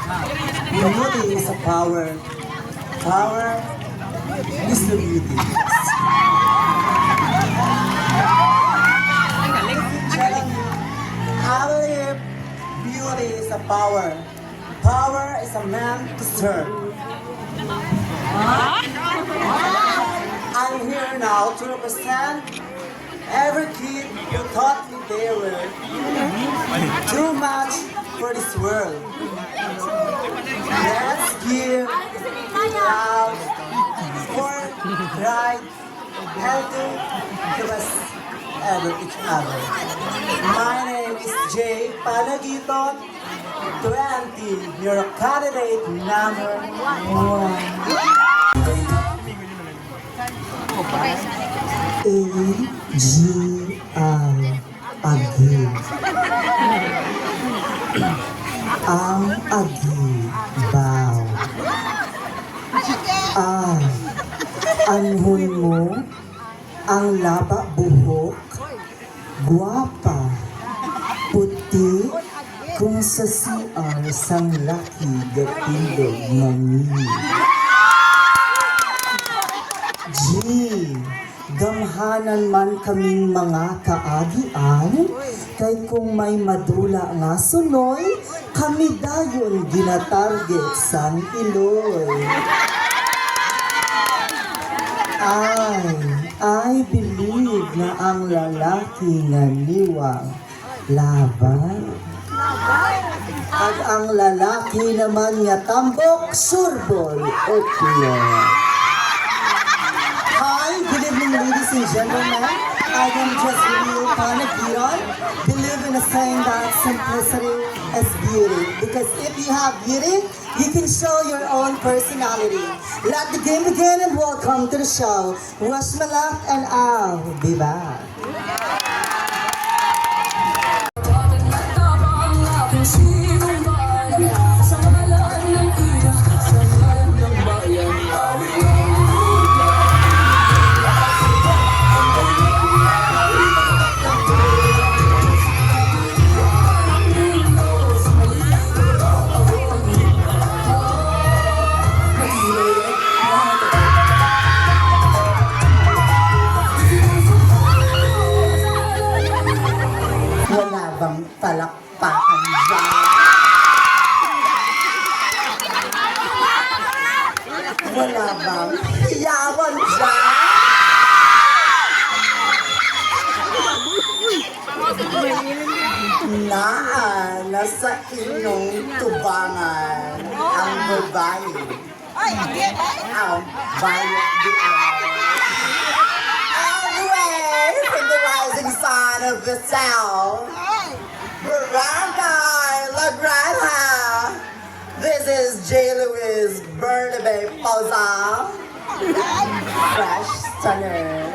Beauty is a power. Power is the beauty. I believe beauty is a power. Power is a man to serve. I'm here now to represent every kid who thought they were too much for this world. Let's give love, support, pride, healthy to us and each other. My name is Jay Panagiton, 20, your candidate number 1. A-G-I Agi. Ang agibaw. Anhon mo ang laba buhok, guwapa, puti, kung sa CR sang laki gatindog mangi. G. Gamhanan man kaming mga kaagian, kay kung may madula nga sunoy, kami dayon ginatarget sang iloy. I believe na ang lalaki nga liwang laban. At ang lalaki naman nga tambok, surbol o tiyo. Hi, good evening ladies and gentlemen. I am just Leo Panagiton. Believe in a saying that simplicity is beauty. Because if you have beauty, you can show your own personality. Let the game begin and welcome to the show. Wish me luck and I'll be back. Wala bang palakpakan dyan? Wala bang iyawan dyan? Nasa inyong tubangan ang babae. Ang bayot di Anyway, from the rising sun of the south, Barangay La Granja, this is J. Louis Bernabe Pauza, fresh stunner,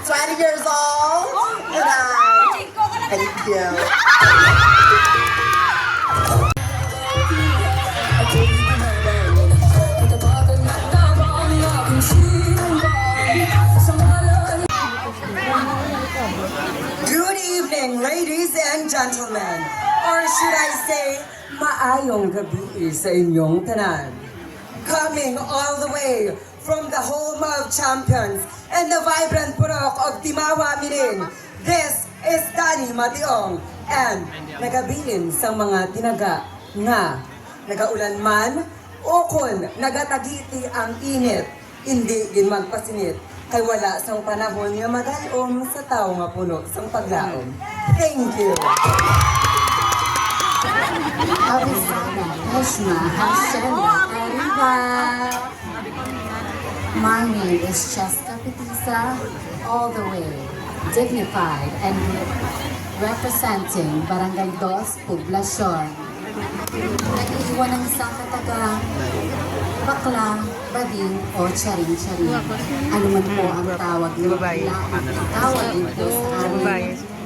20 years old, and thank you. Good evening, ladies and gentlemen. Or should I say, maayong gabi sa inyong tanan. Coming all the way from the home of champions and the vibrant purok of Timawa Miring, this is Danny Mationg and nagabilin sa mga tinaga nga nagaulan man o kun nagatagiti ang init, hindi gin magpasinit. Kay wala sang panahon nga madalom sa tao nga puno sang paglaom. Thank you. My name is Cheska Petisa, all the way, dignified and representing Barangay Dos, Poblacion. Nag-iwan ng isang katagang bakla, bading o charing-charing. Ano man po ang tawag ng tawag dito sa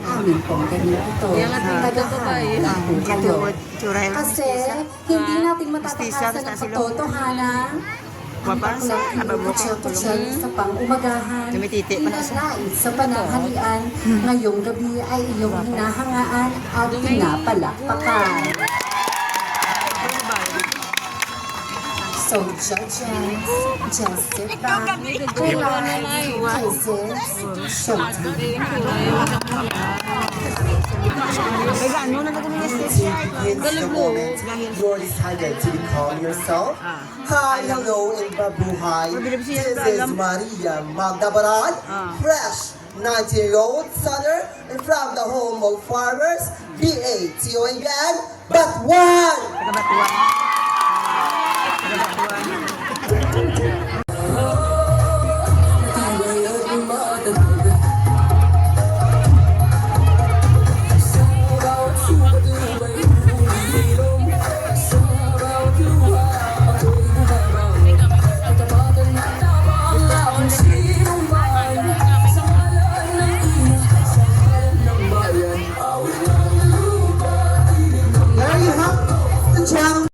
amin pong ganito ito. Kagahan lang po kayo. Kasi hindi natin matatakasan ang katotohanan. Ang bakla inututsyal sa pang-umagahan. Inalait sa pananghalian. Ngayong gabi ay iyong hinahangaan at pinapalakpakan. So judges, just sit back, relax, kisses, showtime. Hence the moment you're decided to become yourself. Hi, hello, and babuhay. This is Maria Magdabaran, fresh 19-year-old sonner and from the home of farmers, BATONBN, but one!